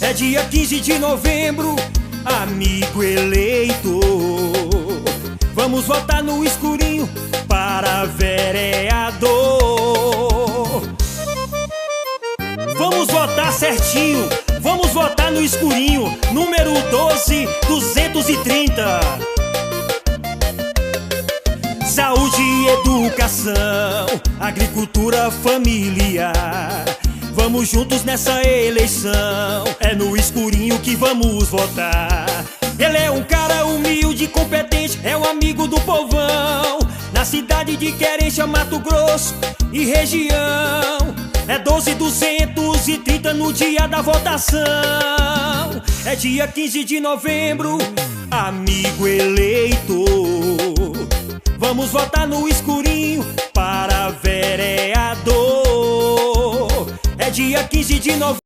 É dia 15 de novembro, amigo eleitor. Vamos votar no escurinho para vereador. Vamos votar certinho, vamos votar no escurinho, número 12230. Saúde e educação, agricultura familiar. Vamos juntos nessa eleição, é no escurinho que vamos votar. Ele é um cara humilde e competente, é um amigo do povão. Na cidade de Querência, Mato Grosso e região. É 12230 no dia da votação. É dia 15 de novembro, amigo eleitor. Vamos votar no escurinho para vereador. É dia 15 de novembro.